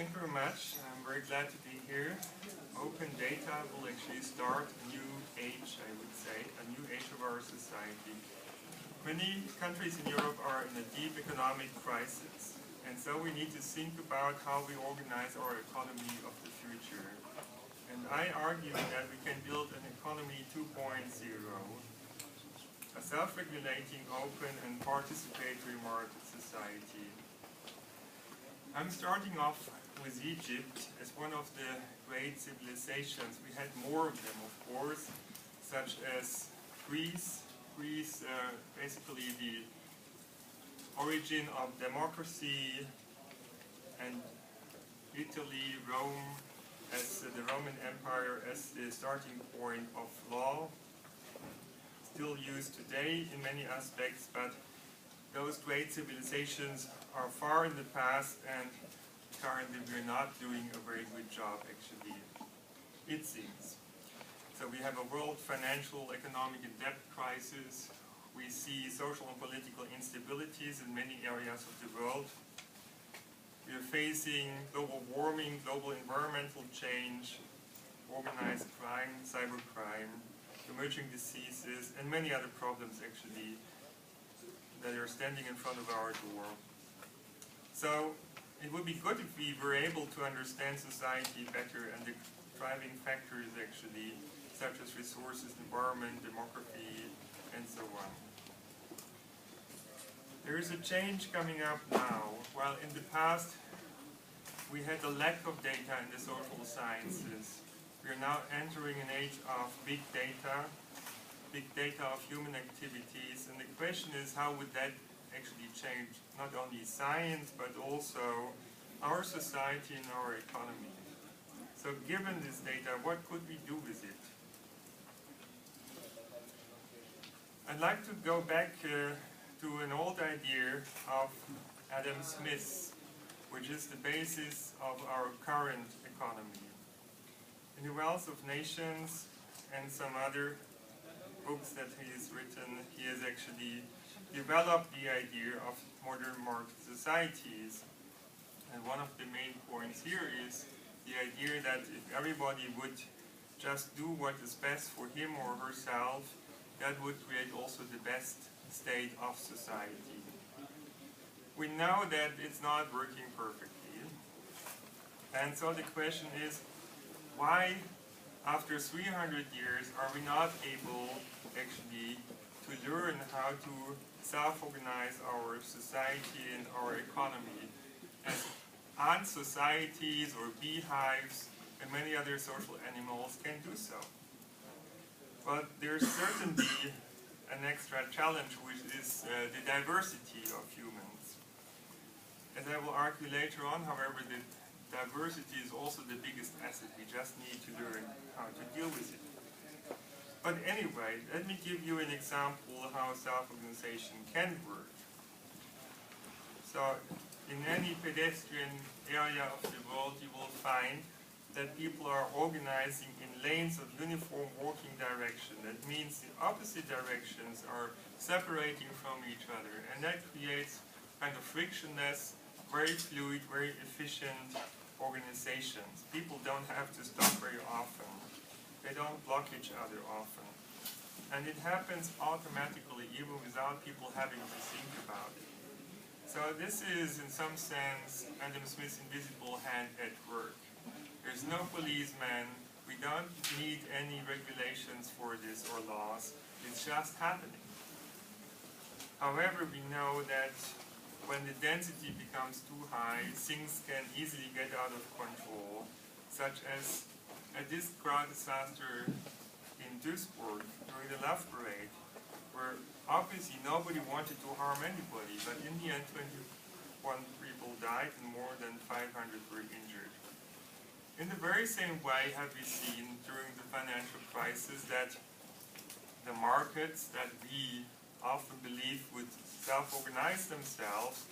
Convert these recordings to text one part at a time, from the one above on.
Thank you very much. I'm very glad to be here. Open data will actually start a new age, I would say, a new age of our society. Many countries in Europe are in a deep economic crisis, and so we need to think about how we organize our economy of the future. And I argue that we can build an economy 2.0, a self-regulating, open and participatory market society. I'm starting off with Egypt as one of the great civilizations. We had more of them, of course, such as Greece. Greece, basically the origin of democracy, and Italy, Rome, as the Roman Empire as the starting point of law. Still used today in many aspects, but those great civilizations are far in the past, and currently we're not doing a very good job, actually, it seems. So we have a world financial, economic and debt crisis. We see social and political instabilities in many areas of the world. We are facing global warming, global environmental change, organized crime, cybercrime, emerging diseases, and many other problems, actually, that are standing in front of our door. So it would be good if we were able to understand society better and the driving factors, actually, such as resources, environment, demography, and so on. There is a change coming up now. While in the past we had a lack of data in the social sciences, we are now entering an age of big data of human activities, and the question is, how would that actually change not only science but also our society and our economy? So given this data, what could we do with it? I'd like to go back to an old idea of Adam Smith's, which is the basis of our current economy. In The Wealth of Nations and some other books that he has written, he has actually developed the idea of modern market societies. And one of the main points here is the idea that if everybody would just do what is best for him or herself, that would create also the best state of society. We know that it's not working perfectly. And so the question is, why, after 300 years, are we not able actually to learn how to self-organize our society and our economy as ant societies or beehives and many other social animals can do so? But there's certainly an extra challenge, which is the diversity of humans. As I will argue later on, however, the diversity is also the biggest asset. We just need to learn how to deal with it. But anyway, let me give you an example of how self-organization can work. So, in any pedestrian area of the world, you will find that people are organizing in lanes of uniform walking direction. That means the opposite directions are separating from each other, and that creates kind of frictionless, very fluid, very efficient organizations. People don't have to stop very often. They don't block each other often. And it happens automatically, even without people having to think about it. So this is, in some sense, Adam Smith's invisible hand at work. There's no policeman, we don't need any regulations for this or laws, it's just happening. However, we know that when the density becomes too high, things can easily get out of control, such as at this crowd disaster in Duisburg during the Love Parade, where obviously nobody wanted to harm anybody, but in the end 21 people died and more than 500 were injured. In the very same way have we seen during the financial crisis that the markets that we often believe would self-organize themselves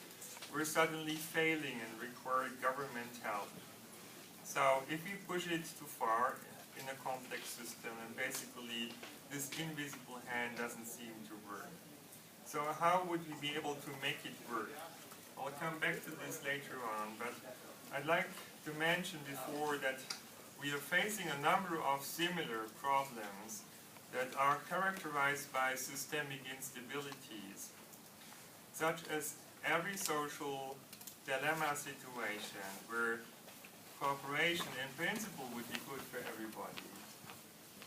were suddenly failing and required government help. So if we push it too far in a complex system, and basically this invisible hand doesn't seem to work. So how would we be able to make it work? I'll come back to this later on, but I'd like to mention before that we are facing a number of similar problems that are characterized by systemic instabilities, such as every social dilemma situation where cooperation in principle would be good for everybody,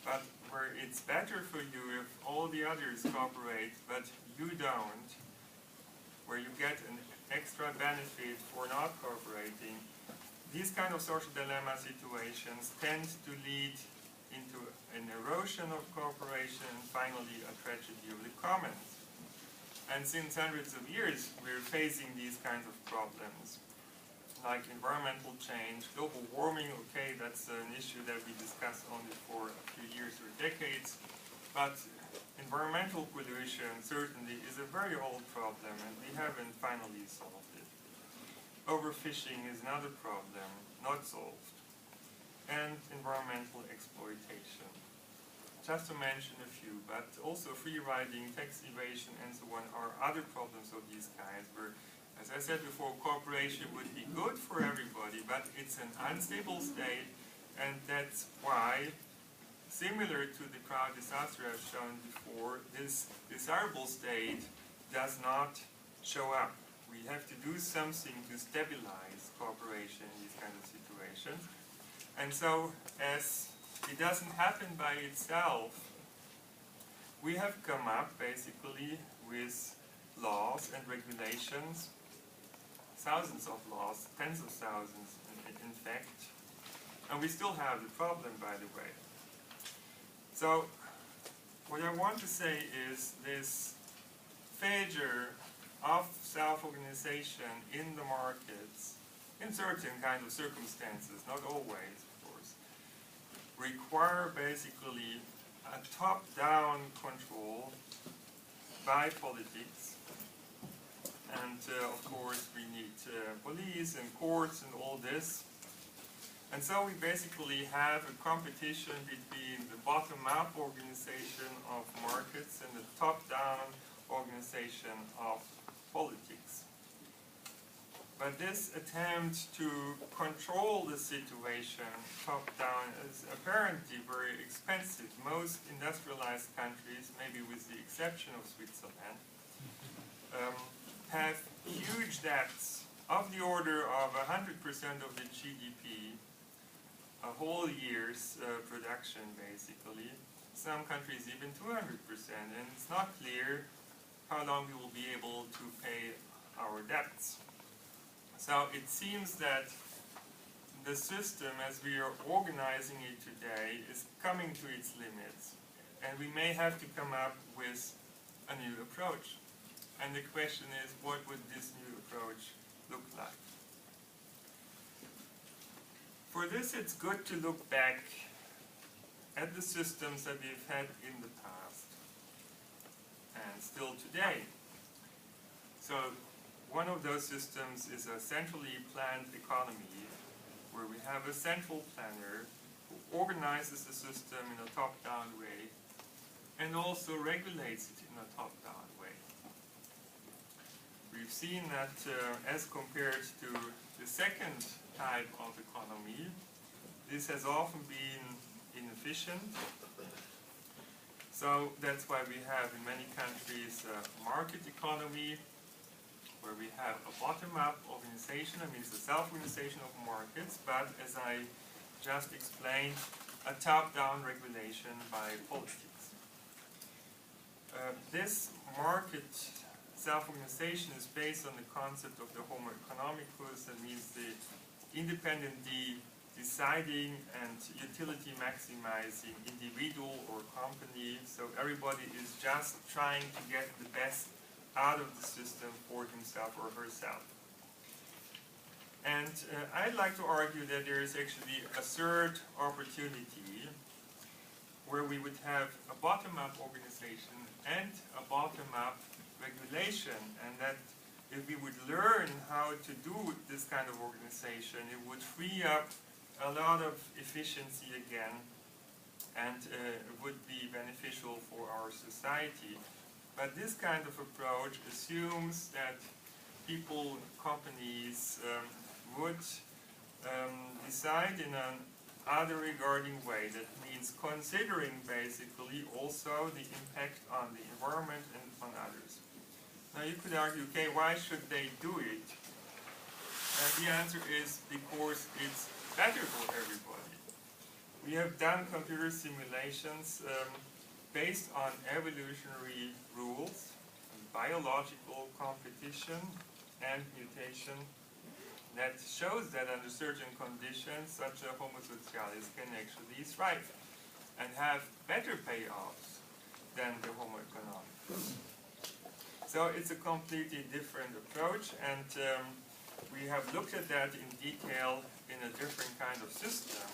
but where it's better for you if all the others cooperate but you don't, where you get an extra benefit for not cooperating. These kind of social dilemma situations tend to lead into an erosion of cooperation and finally a tragedy of the commons. And since hundreds of years we're facing these kinds of problems, like environmental change, global warming. Okay, that's an issue that we discussed only for a few years or decades, but environmental pollution certainly is a very old problem and we haven't finally solved it. Overfishing is another problem, not solved. And environmental exploitation. Just to mention a few, but also free riding, tax evasion and so on are other problems of these kinds where, as I said before, cooperation would be good for everybody, but it's an unstable state, and that's why, similar to the crowd disaster I've shown before, this desirable state does not show up. We have to do something to stabilize cooperation in these kind of situations. And so, as it doesn't happen by itself, we have come up basically with laws and regulations, thousands of laws, tens of thousands in fact, and we still have the problem, by the way. So, what I want to say is this failure of self-organization in the markets, in certain kinds of circumstances, not always, of course, require basically a top-down control by politics. And of course we need police and courts and all this. And so we basically have a competition between the bottom-up organization of markets and the top-down organization of politics. But this attempt to control the situation top-down is apparently very expensive. Most industrialized countries, maybe with the exception of Switzerland, have huge debts of the order of 100% of the GDP, a whole year's production basically. Some countries even 200%, and it's not clear how long we will be able to pay our debts. So it seems that the system as we are organizing it today is coming to its limits, and we may have to come up with a new approach. And the question is, what would this new approach look like? For this, it's good to look back at the systems that we've had in the past, and still today. So, one of those systems is a centrally planned economy, where we have a central planner who organizes the system in a top-down way, and also regulates it in a top-down way. We've seen that as compared to the second type of economy, this has often been inefficient. So that's why we have in many countries a market economy, where we have a bottom-up organization, that means the self-organization of markets, but as I just explained, a top-down regulation by politics. This market self-organization is based on the concept of the homo economicus, that means the independently deciding and utility maximizing individual or company, so everybody is just trying to get the best out of the system for himself or herself. And I'd like to argue that there is actually a third opportunity where we would have a bottom-up organization and a bottom-up regulation, and that if we would learn how to do this kind of organization, it would free up a lot of efficiency again, and it would be beneficial for our society. But this kind of approach assumes that people, companies would decide in an other regarding way. That means considering basically also the impact on the environment and on others. Now you could argue, okay, why should they do it? And the answer is because it's better for everybody. We have done computer simulations based on evolutionary rules, biological competition and mutation, that shows that under certain conditions such a Homo socialis can actually thrive and have better payoffs than the Homo economicus. So it's a completely different approach, and we have looked at that in detail in a different kind of system,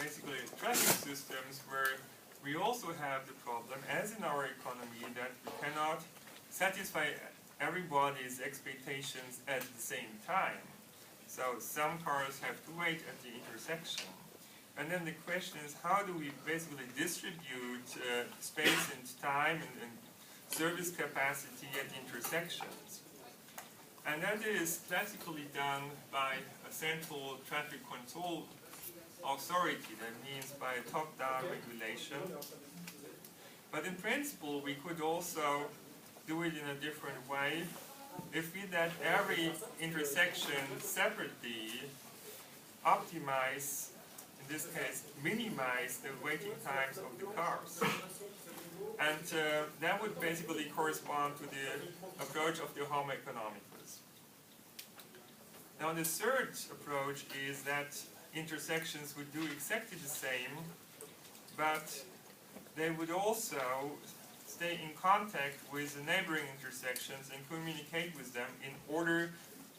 basically traffic systems, where we also have the problem, as in our economy, that we cannot satisfy everybody's expectations at the same time. So some cars have to wait at the intersection. And then the question is, how do we basically distribute space and time and service capacity at intersections? And that is classically done by a central traffic control authority. That means by a top-down regulation. But in principle, we could also do it in a different way if we let every intersection separately optimize, in this case, minimize the waiting times of the cars. And that would basically correspond to the approach of the Homo economicus. Now the third approach is that intersections would do exactly the same, but they would also stay in contact with the neighboring intersections and communicate with them in order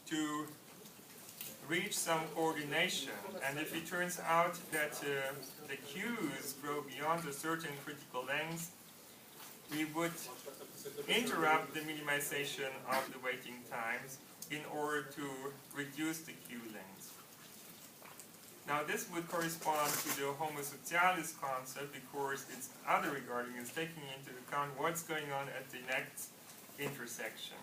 to reach some coordination. And if it turns out that the queues grow beyond a certain critical length, we would interrupt the minimization of the waiting times in order to reduce the queue length. Now this would correspond to the Homo socialis concept, because it's other regarding, it's taking into account what's going on at the next intersection.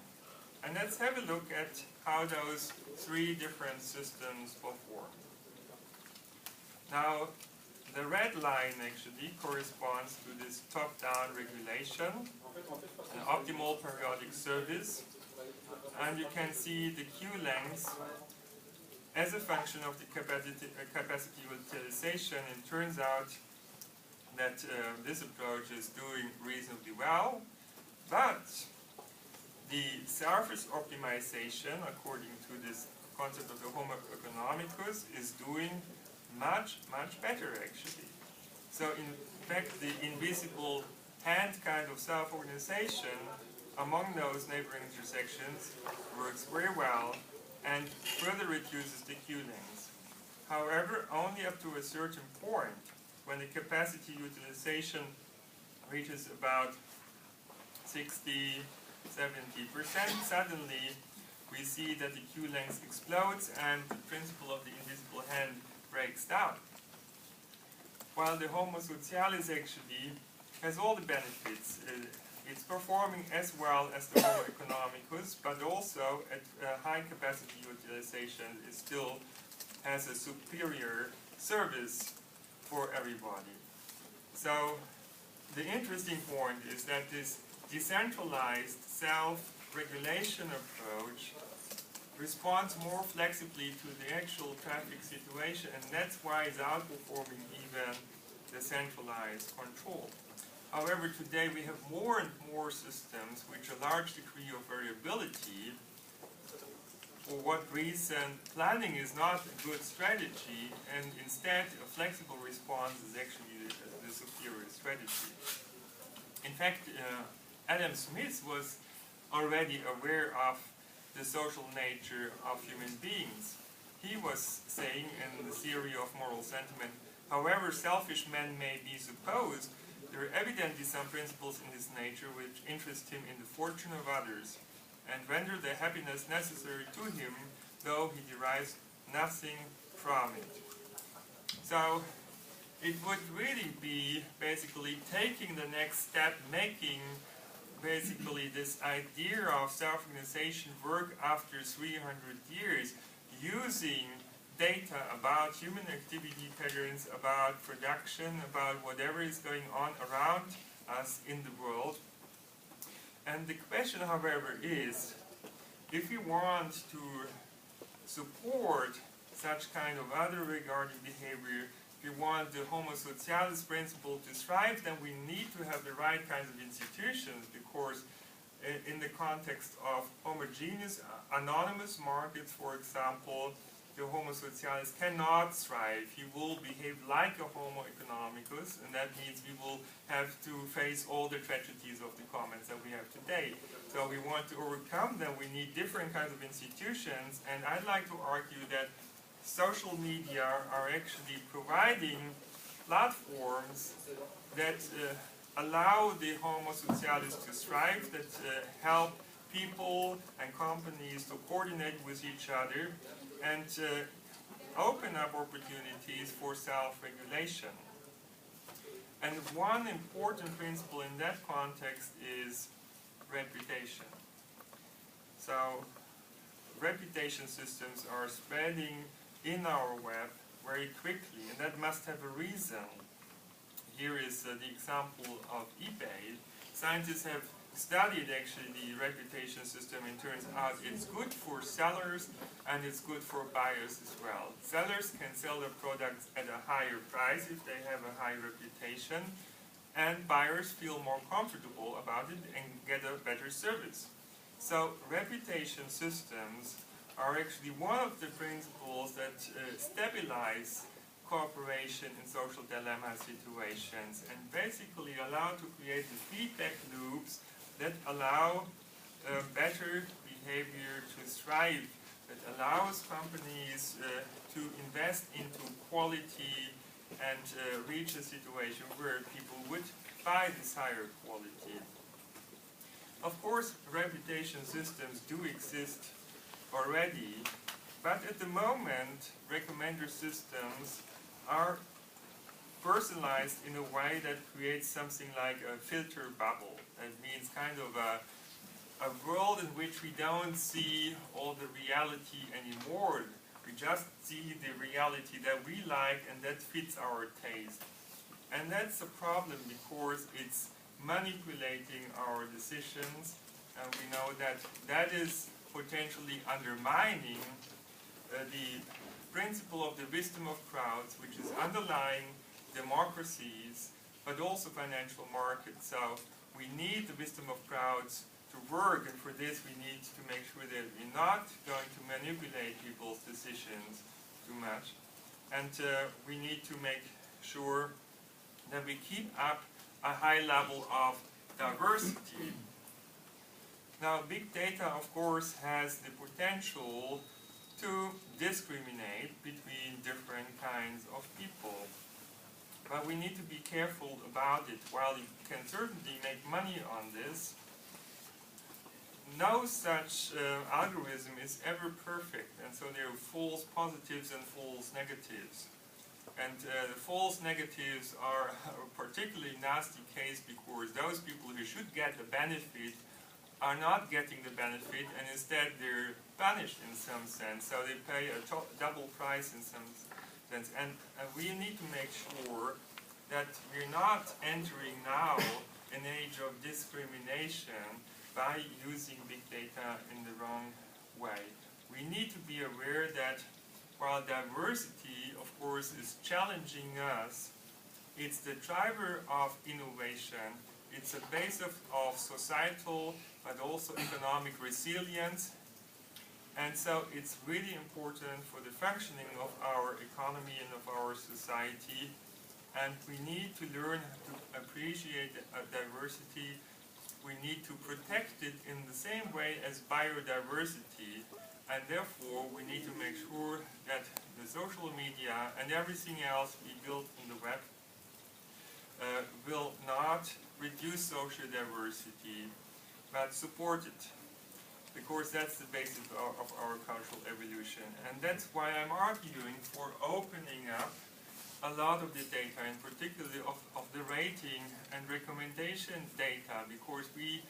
And let's have a look at how those three different systems perform. Now the red line actually corresponds to this top-down regulation, an optimal periodic service, and you can see the queue length as a function of the capacity utilization. It turns out that this approach is doing reasonably well, but the surface optimization, according to this concept of the Homo economicus, is doing much, much better actually. So in fact, the invisible hand kind of self-organization among those neighboring intersections works very well and further reduces the queue length. However, only up to a certain point, when the capacity utilization reaches about 60–70%, suddenly we see that the queue length explodes and the principle of the invisible hand breaks down. While the Homo socialis actually has all the benefits. It's performing as well as the Homo economicus, but also at high capacity utilization it still has a superior service for everybody. So the interesting point is that this decentralized self-regulation approach responds more flexibly to the actual traffic situation, and that's why it's outperforming even the centralized control. However, today we have more and more systems which a large degree of variability. For what reason planning is not a good strategy, and instead a flexible response is actually the superior strategy. In fact, Adam Smith was already aware of the social nature of human beings. He was saying in the theory of moral sentiment, however selfish men may be supposed, there are evidently some principles in his nature which interest him in the fortune of others, and render the happiness necessary to him, though he derives nothing from it. So it would really be basically taking the next step, making basically this idea of self-organization work after 300 years, using data about human activity patterns, about production, about whatever is going on around us in the world. And the question, however, is, if we want to support such kind of other regarding behavior, if we want the Homo socialis principle to thrive, then we need to have the right kinds of institutions, because in the context of homogeneous, anonymous markets, for example, the Homo socialis cannot thrive. He will behave like a Homo economicus, and that means we will have to face all the tragedies of the commons that we have today. So we want to overcome them. We need different kinds of institutions, and I'd like to argue that social media are actually providing platforms that allow the Homo socialis to thrive, that help people and companies to coordinate with each other, and open up opportunities for self-regulation. And one important principle in that context is reputation. So reputation systems are spreading in our web very quickly, and that must have a reason. Here is the example of eBay. Scientists have studied actually the reputation system, and turns out it's good for sellers and it's good for buyers as well. Sellers can sell their products at a higher price if they have a high reputation, and buyers feel more comfortable about it and get a better service. So reputation systems are actually one of the principles that stabilize cooperation in social dilemma situations, and basically allow to create the feedback loops that allow better behavior to thrive, that allows companies to invest into quality and reach a situation where people would buy this higher quality. Of course, reputation systems do exist already, but at the moment, recommender systems are personalized in a way that creates something like a filter bubble. That means kind of a world in which we don't see all the reality anymore. We just see the reality that we like and that fits our taste. And that's a problem because it's manipulating our decisions, and we know that that is potentially undermining the principle of the wisdom of crowds, which is underlying democracies, but also financial markets. So we need the wisdom of crowds to work, and for this we need to make sure that we're not going to manipulate people's decisions too much. And we need to make sure that we keep up a high level of diversity. Now, big data, of course, has the potential to discriminate between different kinds of people. But we need to be careful about it. While you can certainly make money on this, no such algorithm is ever perfect, and so there are false positives and false negatives. And the false negatives are a particularly nasty case because those people who should get the benefit are not getting the benefit, and instead they're punished in some sense. So they pay a double price in some sense. And we need to make sure that we're not entering now an age of discrimination by using big data in the wrong way. We need to be aware that while diversity, of course, is challenging us, it's the driver of innovation. It's a base of societal but also economic resilience. And so it's really important for the functioning of our economy and of our society. And we need to learn to appreciate diversity. We need to protect it in the same way as biodiversity. And therefore, we need to make sure that the social media and everything else we build in the web will not reduce social diversity, but support it. Because that's the basis of our cultural evolution. And that's why I'm arguing for opening up a lot of the data, and particularly of the rating and recommendation data, because we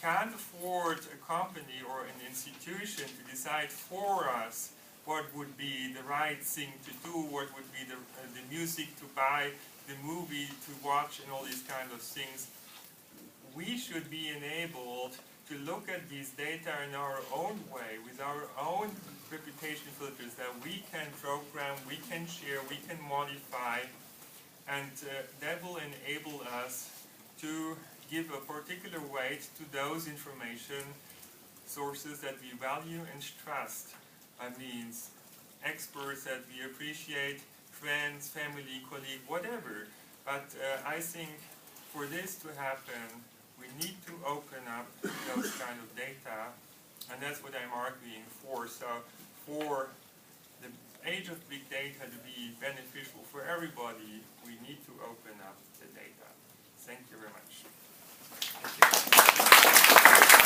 can't afford a company or an institution to decide for us what would be the right thing to do, what would be the music to buy, the movie to watch, and all these kind of things. We should be enabled to look at these data in our own way, with our own reputation filters that we can program, we can share, we can modify, and that will enable us to give a particular weight to those information sources that we value and trust. I mean, experts that we appreciate, friends, family, colleague, whatever. But I think for this to happen, we need to open up those kind of data, and that's what I'm arguing for. So for the age of big data to be beneficial for everybody, we need to open up the data. Thank you very much. Thank you.